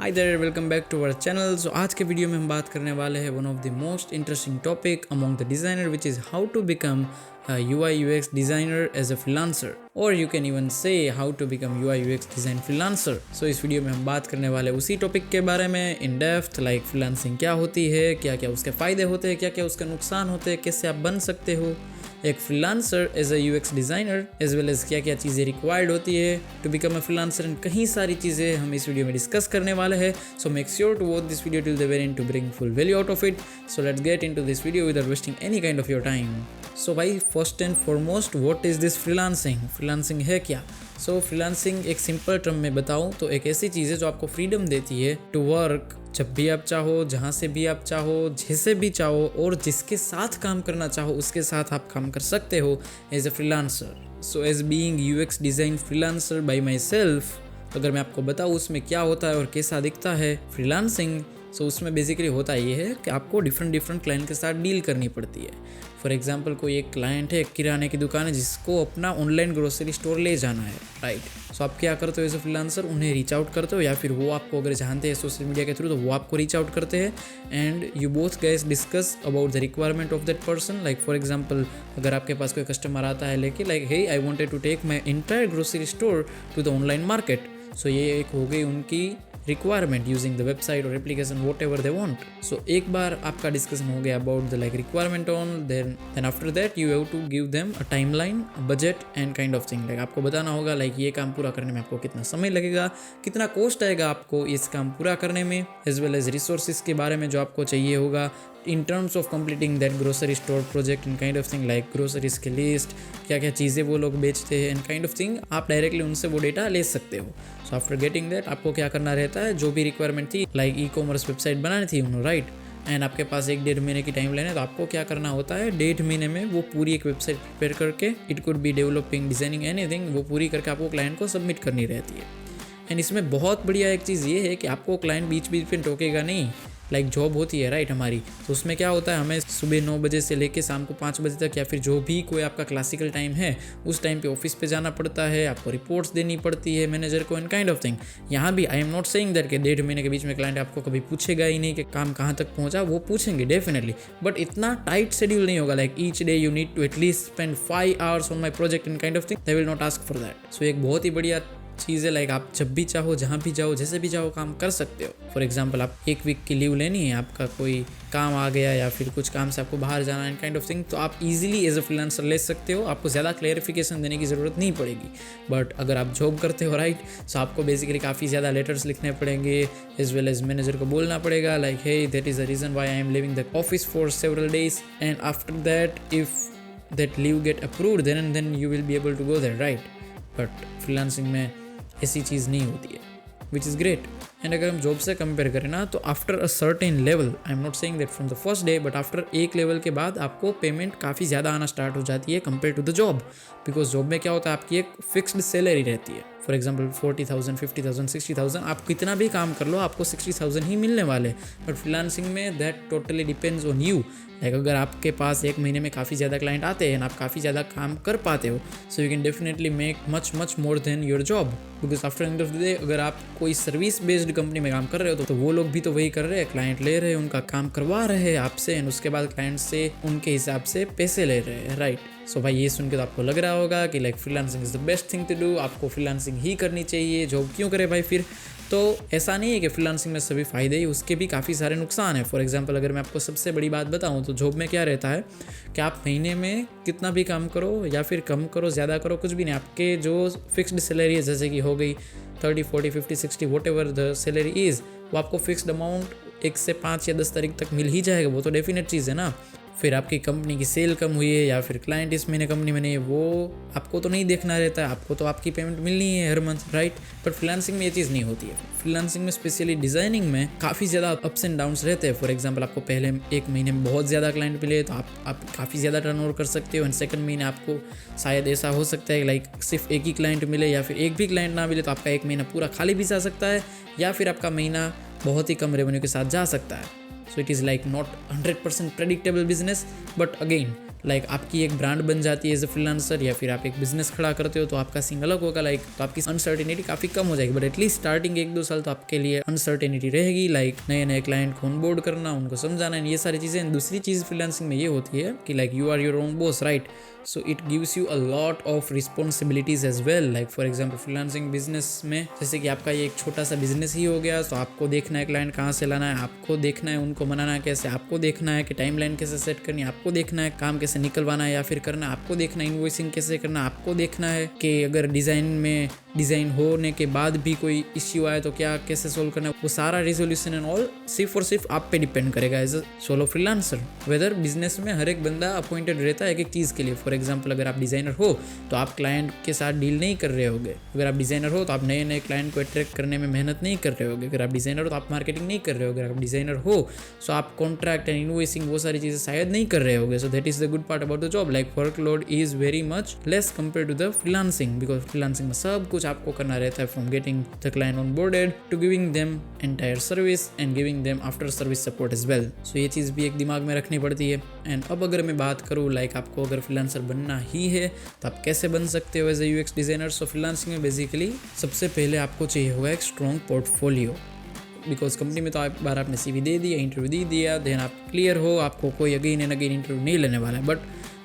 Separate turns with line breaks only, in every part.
Hi there, welcome back to our channel. So आज के video में हम बात करने वाले हैं one of the most interesting topic among the designer which is how to become UI UX designer as a freelancer, or you can even say how to become UI UX design freelancer. So इस video में हम बात करने वाले उसी topic के बारे में इन डेप्थ, लाइक फ्रीलांसिंग क्या होती है, क्या क्या उसके फ़ायदे होते हैं, क्या क्या उसके नुकसान होते हैं, कैसे आप बन सकते हो एक freelancer as a UX designer, as well as क्या क्या चीज़ें रिक्वायर्ड होती है to become a freelancer, and कई सारी चीज़ें हम इस वीडियो में डिस्कस करने वाले हैं। So make sure to watch this video till the very end to bring full value out of it. So let's get into this video without wasting any kind of your time. So भाई, first and foremost, what is this freelancing? Freelancing है क्या? So freelancing एक simple term में बताऊं तो एक ऐसी चीज़ है जो आपको फ्रीडम देती है टू वर्क जब भी आप चाहो, जहाँ से भी आप चाहो, जैसे भी चाहो, और जिसके साथ काम करना चाहो उसके साथ आप काम कर सकते हो as a freelancer. So as being UX design freelancer by myself, अगर मैं आपको बताऊँ उसमें क्या होता है और कैसा दिखता है फ्रीलांसिंग, सो उसमें बेसिकली होता ये है कि आपको डिफरेंट क्लाइंट के साथ डील करनी पड़ती है। फॉर एग्जांपल, कोई एक क्लाइंट है, किराने की दुकान है, जिसको अपना ऑनलाइन ग्रोसरी स्टोर ले जाना है, राइट? सो आप क्या करते हो एज अ फ्रीलांसर? उन्हें रीच आउट करते हो, या फिर वो आपको अगर जानते हैं सोशल मीडिया के थ्रू तो वो आपको रीच आउट करते हैं, and you both guys discuss about the requirement of that person. Like for example, अगर आपके पास कोई कस्टमर आता है लेके, like hey I wanted to take my entire grocery store to the online market, so ये एक हो गई उनकी रिक्वायरमेंट यूजिंग द वेबसाइट और application whatever they want. So एक बार आपका डिस्कशन हो गया about the like requirement on, then after that you have to give them a timeline, budget and kind of thing. Like आपको बताना होगा like ये काम पूरा करने में आपको कितना समय लगेगा, कितना कॉस्ट आएगा आपको इस काम पूरा करने में, एज वेल एज रिसोर्सेज के बारे में जो आपको चाहिए होगा in terms of completing that grocery store project and kind of thing, like groceries के लिस्ट, क्या क्या चीज़ें वो लोग बेचते हैं एंड काइंड ऑफ थिंग। आप डायरेक्टली उनसे वो डेटा ले सकते हो। सो आफ्टर गेटिंग दैट आपको क्या करना रहता है, जो भी रिक्वायरमेंट थी, लाइक ई-कॉमर्स वेबसाइट बनानी थी उन्होंने, राइट? एंड आपके पास 1-1.5 महीने की टाइम लाइन है, तो आपको क्या करना होता है, 1.5 महीने में वो पूरी एक वेबसाइट प्रिपेयर करके, it could B developing, designing, anything, वो पूरी करके आपको क्लाइंट को सबमिट करनी रहती है। एंड इसमें बहुत बढ़िया एक चीज़ ये है कि आपको क्लाइंट बीच बीच में टोकेगा नहीं। लाइक जॉब होती है, राइट, हमारी, तो उसमें क्या होता है, हमें सुबह 9 बजे से लेके शाम को 5 बजे तक, या फिर जो भी कोई आपका क्लासिकल टाइम है, उस टाइम पे ऑफिस पे जाना पड़ता है, आपको रिपोर्ट्स देनी पड़ती है मैनेजर को एंड काइंड ऑफ थिंग। यहाँ भी I am not saying that कि 1.5 महीने के बीच में क्लाइंट आपको कभी पूछेगा ही नहीं कि काम कहाँ तक पहुँचा, वो पूछेंगे डेफिनेटली, बट इतना टाइट शेड्यूल नहीं होगा। Like each day you need to at least spend 5 hours on my project and kind of thing, they will not ask for that. So एक बहुत ही बढ़िया चीज़ है, लाइक आप जब भी चाहो, जहाँ भी जाओ, जैसे भी जाओ, काम कर सकते हो। फॉर एग्जांपल, आप 1 वीक की लीव लेनी है, आपका कोई काम आ गया या फिर कुछ काम से आपको बाहर जाना है काइंड ऑफ थिंग, तो आप इजीली एज अ फ्रीलांसर ले सकते हो। आपको ज़्यादा क्लेरिफिकेशन देने की ज़रूरत नहीं पड़ेगी। बट अगर आप जॉब करते हो, राइट, सो आपको बेसिकली काफ़ी ज़्यादा लेटर्स लिखने पड़ेंगे, एज वेल एज मैनेजर को बोलना पड़ेगा like hey that is the reason why I am leaving the office for several days, and after that if that leave get approved then you will be able to go there, right? But freelancing में ऐसी चीज़ नहीं होती है, which is great. And अगर हम job से compare करें ना, तो after a certain level, I am not saying that from the first day, but after एक लेवल के बाद आपको पेमेंट काफ़ी ज़्यादा आना स्टार्ट हो जाती है compare to the job. Because job में क्या होता है, आपकी एक फिक्स्ड सैलरी रहती है। फॉर एग्जाम्पल 40,000, 50,000, 60,000, आप कितना भी काम कर लो आपको 60,000 ही मिलने वाले। बट फ्रीलांसिंग में that totally depends on you. Like अगर आपके पास एक महीने में काफ़ी ज़्यादा क्लाइंट आते हैं, आप काफ़ी ज़्यादा काम कर पाते हो, so you can definitely make much more than your job. Because after end of the day, अगर आप कोई सर्विस बेस्ड कंपनी में काम कर रहे हो तो वो लोग भी तो वही कर रहे हैं, क्लाइंट ले रहे हैं, उनका काम करवा रहे हैं आपसे, एंड उसके बाद क्लाइंट से उनके हिसाब से पैसे ले रहे हैं, राइट? सो भाई, ये सुन के तो आपको लग रहा होगा कि like freelancing is the best thing to do, आपको फ्रीलांसिंग ही करनी चाहिए, जॉब क्यों करे भाई फिर? तो ऐसा नहीं है कि फ्रीलांसिंग में सभी फ़ायदे ही, उसके भी काफ़ी सारे नुकसान हैं। फॉर एग्जांपल, अगर मैं आपको सबसे बड़ी बात बताऊं तो जॉब में क्या रहता है कि आप महीने में कितना भी काम करो या फिर कम करो, ज़्यादा करो, कुछ भी नहीं, आपके जो फिक्स्ड सैलरी है, जैसे कि हो गई 30, 40, 50, 60 what ever the salary is, वो आपको फिक्स्ड अमाउंट 1 से 5 या 10 तारीख तक मिल ही जाएगा। वो तो डेफिनेट चीज़ है ना। फिर आपकी कंपनी की सेल कम हुई है या फिर क्लाइंट इस महीने कंपनी में नहीं है, वो आपको तो नहीं देखना रहता है, आपको तो आपकी पेमेंट मिलनी है हर मंथ, राइट? बट फ्रीलांसिंग में ये चीज़ नहीं होती है। फ्रीलांसिंग में स्पेशली डिज़ाइनिंग में काफ़ी ज़्यादा अप्स एंड डाउन्स रहते हैं। फॉर एग्जांपल, आपको पहले 1 महीने में बहुत ज़्यादा क्लाइंट मिले तो आप काफ़ी ज़्यादा टर्नओवर कर सकते हो, एंड सेकंड महीने आपको शायद ऐसा हो सकता है लाइक सिर्फ एक ही क्लाइंट मिले या फिर एक भी क्लाइंट ना मिले, तो आपका 1 महीना पूरा खाली भी जा सकता है, या फिर आपका महीना बहुत ही कम रेवेन्यू के साथ जा सकता है। So it is like not 100% predictable business, but again like आपकी एक ब्रांड बन जाती है एज अ फ्रीलांसर, या फिर आप एक बिजनेस खड़ा करते हो तो आपका सीन अलग होगा, लाइक तो आपकी अनसर्टेनिटी काफ़ी कम हो जाएगी। बट एटलीस्ट स्टार्टिंग 1-2 साल तो आपके लिए अनसर्टेनिटी रहेगी, लाइक नए नए क्लाइंट को ऑनबोर्ड करना, उनको समझाना, ये सारी चीज़ें। दूसरी चीज़ फ्रीलांसिंग में ये होती है कि like you are your own boss, right? So it gives you a lot of responsibilities as well. Like for example freelancing business में जैसे कि आपका ये एक छोटा सा बिजनेस ही हो गया, तो आपको देखना है क्लाइंट कहाँ से लाना है, आपको देखना है उनको मनाना है कैसे, आपको देखना है कि टाइमलाइन कैसे सेट करनी है, आपको देखना है काम कैसे निकलवाना है या फिर करना है, आपको देखना है इनवॉइसिंग कैसे करना, आपको देखना है कि अगर डिज़ाइन होने के बाद भी कोई इश्यू आए तो क्या कैसे सोल्व करना है। वो सारा रिजोल्यूशन एंड ऑल सिर्फ और सिर्फ आप पे डिपेंड करेगा as a solo freelancer. Whether business में हर एक बंदा अपॉइंटेड रहता है एक एक चीज़ के लिए। फॉर एग्जाम्पल अगर आप डिज़ाइनर हो तो आप क्लाइंट के साथ डील नहीं कर रहे होगे। अगर आप डिज़ाइनर हो तो आप नए नए क्लाइंट को अट्रैक्ट करने में मेहनत नहीं कर रहे होगे। अगर आप डिज़ाइनर हो तो आप मार्केटिंग नहीं कर रहे होगे। अगर आप डिज़ाइनर हो तो आप कॉन्ट्रैक्ट एंड इनवॉइसिंग वो सारी चीज़ें शायद नहीं कर रहे होगे। So that is the good part about the job. Like workload is very much less compare to the freelancing, because freelancing में सब कुछ आपको करना रहता है, from getting the client on boarded to giving them entire service and giving them after service support as well. So ये चीज़ भी एक दिमाग में रखनी पड़ती है। एंड अब अगर मैं बात करूँ लाइक आपको अगर फ्रीलांसर बनना ही है तो आप कैसे बन सकते हो as a UX designer. So freelancing में बेसिकली सबसे पहले आपको चाहिए होगा एक स्ट्रॉन्ग पोर्टफोलियो, बिकॉज कंपनी में तो एक बार आपने CV दे दिया, इंटरव्यू दे दिया, देन आप क्लियर हो, आपको कोई अगेन एंड अगेन इंटरव्यू नहीं लेने वाला है। बट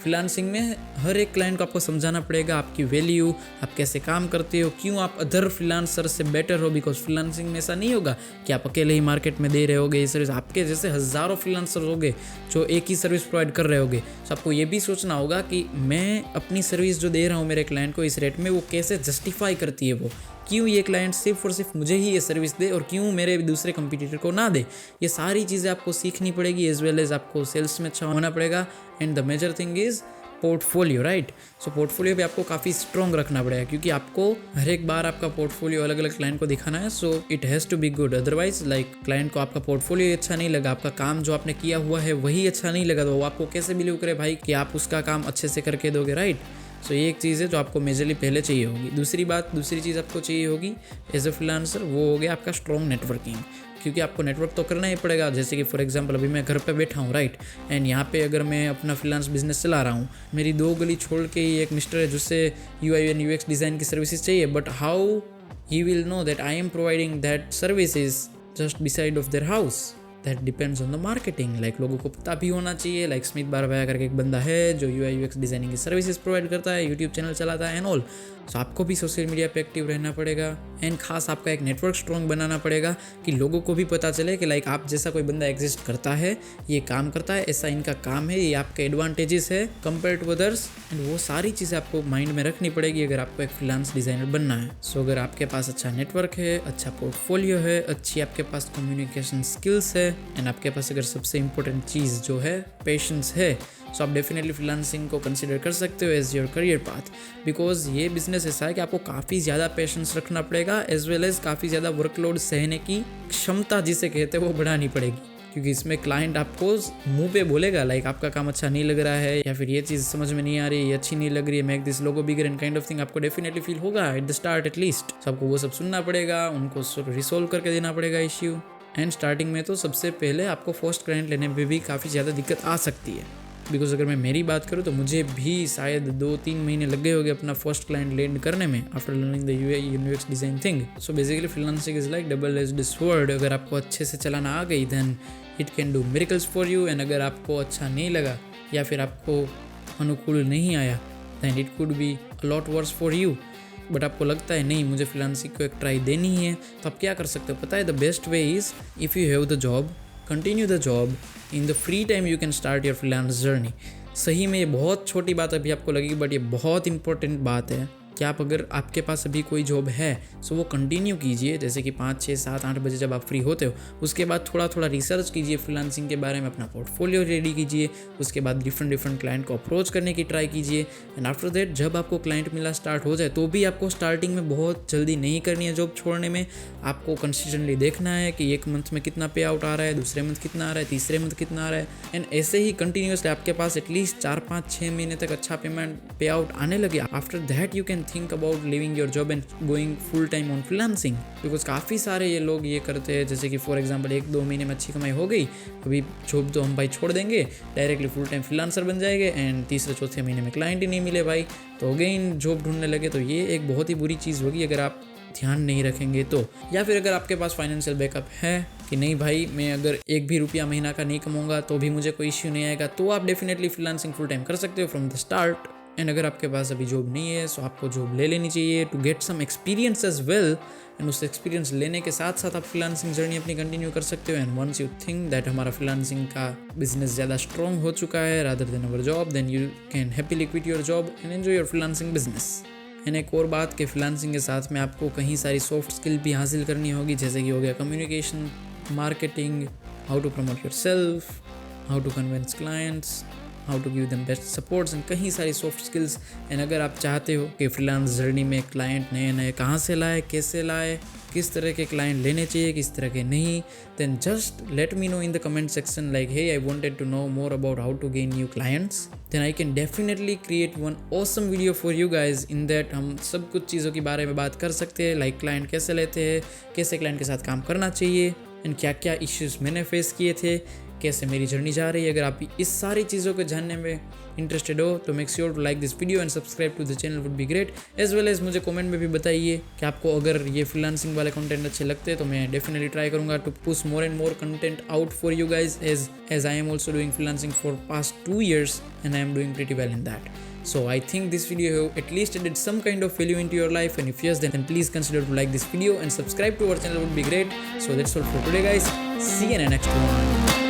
फ्रीलांसिंग में हर एक क्लाइंट को आपको समझाना पड़ेगा आपकी वैल्यू, आप कैसे काम करते हो, क्यों आप अदर फ्रीलांसर से बेटर हो। बिकॉज फ्रीलांसिंग में ऐसा नहीं होगा कि आप अकेले ही मार्केट में दे रहे होगे ये सर्विस, आपके जैसे हज़ारों फ्रीलांसर होंगे जो एक ही सर्विस प्रोवाइड कर रहे होगे। तो आपको ये भी सोचना होगा कि मैं अपनी सर्विस जो दे रहा हूँ मेरे क्लाइंट को इस रेट में, वो कैसे जस्टिफाई करती है, वो क्यों ये क्लाइंट सिर्फ और सिर्फ मुझे ही ये सर्विस दे और क्यों मेरे दूसरे कंपटीटर को ना दे। ये सारी चीज़ें आपको सीखनी पड़ेगी, एज वेल एज आपको सेल्स में अच्छा होना पड़ेगा। And the major thing is portfolio, right? So portfolio भी आपको काफ़ी स्ट्रॉन्ग रखना पड़ेगा, क्योंकि आपको हर एक बार आपका पोर्टफोलियो अलग अलग क्लाइंट को दिखाना है। So it has to be good, otherwise like client को आपका पोर्टफोलियो अच्छा नहीं लगा, आपका काम जो आपने किया हुआ है वही अच्छा नहीं लगा, तो वो आपको कैसे बिलीव करे भाई कि आप उसका काम अच्छे से करके दोगे, राइट? सो ये एक चीज़ है जो आपको मेजरली पहले चाहिए होगी। दूसरी चीज़ आपको चाहिए होगी एज अ फ्रीलांसर, वो हो गया आपका स्ट्रॉन्ग नेटवर्किंग, क्योंकि आपको नेटवर्क तो करना ही पड़ेगा। जैसे कि फॉर एग्जांपल अभी मैं घर पे बैठा हूँ, राइट? एंड यहाँ पे अगर मैं अपना फ्रीलांस बिजनेस चला रहा हूँ, मेरी 2 गली छोड़ के ही एक मिस्टर है जिससे UI एंड UX डिज़ाइन की सर्विसेज चाहिए, but how he will know that I am providing that services just beside of their house? That depends on the marketing. Like लोगों को पता भी होना चाहिए। लाइक स्मिथ बार भाया करके एक बंदा है जो UI UX डिज़ाइनिंग की सर्विसेज प्रोवाइड करता है, यूट्यूब चैनल चलाता है एंड ऑल। सो आपको भी सोशल मीडिया पे एक्टिव रहना पड़ेगा एंड खास आपका एक नेटवर्क स्ट्रॉन्ग बनाना पड़ेगा कि लोगों को भी पता चले कि लाइक आप जैसा कोई बंदा एग्जिस्ट करता है, ये काम करता है, ऐसा इनका काम है, ये आपके एडवांटेजेस है कंपेयर टू अदर्स। एंड वो सारी चीज़ें आपको माइंड में रखनी पड़ेगी अगर आपको एक फ्रीलांस डिज़ाइनर बनना है। सो अगर आपके पास अच्छा नेटवर्क है, अच्छा पोर्टफोलियो है, अच्छी आपके पास कम्युनिकेशन स्किल्स है एंड आपके पास अगर सबसे इंपॉर्टेंट चीज़ जो है पेशेंस है, सो आप डेफिनेटली फ्रीलांसिंग को कंसिडर कर सकते हो as your career path. Because ये बिजनेस ऐसा है कि आपको काफ़ी ज़्यादा पेशेंस रखना पड़ेगा, एज वेल एज काफ़ी ज़्यादा वर्कलोड सहने की क्षमता जिसे कहते हैं वो बढ़ानी पड़ेगी, क्योंकि इसमें क्लाइंट आपको मुंह पे बोलेगा लाइक आपका काम अच्छा नहीं लग रहा है, या फिर ये चीज़ समझ में नहीं आ रही है, ये अच्छी नहीं लग रही है, make this logo bigger and kind of thing आपको डेफिनेटली फील होगा एट द स्टार्ट एटलीस्ट। तो आपको वो सब सुनना पड़ेगा, उनको रिसोल्व करके देना पड़ेगा इश्यू। एंड स्टार्टिंग में तो सबसे पहले आपको फर्स्ट क्लाइंट लेने में भी काफ़ी ज़्यादा दिक्कत आ सकती है। बिकॉज अगर मैं मेरी बात करूँ तो मुझे भी शायद 2-3 महीने लग गए होंगे अपना फर्स्ट क्लाइंट लैंड करने में after learning the UI UX design thing. So basically freelancing is like double edged sword. अगर आपको अच्छे से चलाना आ गई then it can do miracles for you, and अगर आपको अच्छा नहीं लगा या फिर आपको अनुकूल नहीं आया then it could be a lot worse for you. But आपको लगता है नहीं मुझे फ्रीलांसिंग को एक ट्राई देनी है, तो आप क्या कर सकते हो पता है? The best way is if you have the job, continue the job, in the free time you can start your freelance journey. सही में ये बहुत छोटी बात अभी आपको लगेगी, बट ये बहुत इंपॉर्टेंट बात है कि आप अगर आपके पास अभी कोई जॉब है सो वो कंटिन्यू कीजिए। जैसे कि 5, 6, 7, 8 बजे जब आप फ्री होते हो उसके बाद थोड़ा थोड़ा रिसर्च कीजिए फ्रीलांसिंग के बारे में, अपना पोर्टफोलियो रेडी कीजिए, उसके बाद डिफरेंट क्लाइंट को अप्रोच करने की ट्राई कीजिए। एंड आफ्टर दैट जब आपको क्लाइंट मिला स्टार्ट हो जाए तो भी आपको स्टार्टिंग में बहुत जल्दी नहीं करनी है जॉब छोड़ने में। आपको कंसिस्टेंटली देखना है कि 1 मंथ में कितना पे आउट आ रहा है, दूसरे मंथ कितना आ रहा है, तीसरे मंथ कितना आ रहा है, एंड ऐसे ही कंटिन्यूसली आपके पास एटलीस्ट 4, 5, 6 महीने तक अच्छा पे आउट आने लगे। After that you can even think about leaving your job and going full time on freelancing? Because काफ़ी सारे ये लोग ये करते हैं, जैसे कि फॉर एग्जांपल 1-2 महीने में अच्छी कमाई हो गई, अभी जॉब तो हम भाई छोड़ देंगे, डायरेक्टली फुल टाइम फ्रीलांसर बन जाएंगे एंड तीसरे चौथे महीने में क्लाइंट ही नहीं मिले भाई, तो अगेन जॉब ढूंढने लगे। तो ये एक बहुत ही बुरी चीज़ होगी अगर आप ध्यान नहीं रखेंगे तो। या फिर अगर आपके पास फाइनेंशियल बैकअप है कि नहीं भाई मैं अगर 1 भी रुपया महीना का नहीं कमाऊंगा तो भी मुझे कोई इश्यू नहीं आएगा, तो आप डेफिनेटली फ्रीलांसिंग फुल टाइम कर सकते हो फ्रॉम द स्टार्ट। एंड अगर आपके पास अभी जॉब नहीं है तो आपको जॉब ले लेनी चाहिए to get some experience as well, and उस एक्सपीरियंस लेने के साथ साथ आप फ्रीलांसिंग जर्नी अपनी कंटिन्यू कर सकते हो। And once you think that हमारा फ्रीलांसिंग का बिजनेस ज़्यादा स्ट्रॉन्ग हो चुका है rather than our job, then you can happily quit your job and enjoy your freelancing business. And एक और बात कि फ्रीलांसिंग के साथ में आपको कहीं सारी सॉफ्ट स्किल भी हासिल करनी होगी, जैसे कि हो गया communication, marketing, how to promote yourself, how to convince clients, how to give them best supports and कहीं सारी सॉफ्ट स्किल्स। एंड अगर आप चाहते हो कि फ्रीलांस जर्नी में क्लाइंट नए नए कहाँ से लाए, कैसे लाए, किस तरह के क्लाइंट लेने चाहिए, किस तरह के नहीं, then just let me know in the comment section like hey I wanted to know more about how to gain new clients, then I can definitely create one awesome video for you guys. In that हम सब कुछ चीज़ों के बारे में बात कर सकते हैं, लाइक क्लाइंट कैसे लेते हैं, कैसे क्लाइंट के साथ काम करना चाहिए, एंड क्या क्या इश्यूज़ मैंने फेस किए थे, कैसे मेरी जर्नी जा रही है। अगर आप इस सारी चीज़ों को जानने में इंटरेस्टेड हो तो make sure to like this video and subscribe to the channel would be great. As well as मुझे कमेंट में भी बताइए कि आपको अगर ये फ्रीलांसिंग वाले कंटेंट अच्छे लगते हैं तो मैं डेफिनेटली ट्राई करूँगा to push more and more content out for you guys, as I am also doing freelancing for past 2 years and I am doing pretty well in that. So I think this video have at least added some kind of value into your life, and if yes then please consider to like this video and subscribe to our channel would be great. So that's all for today guys, see you in the next one.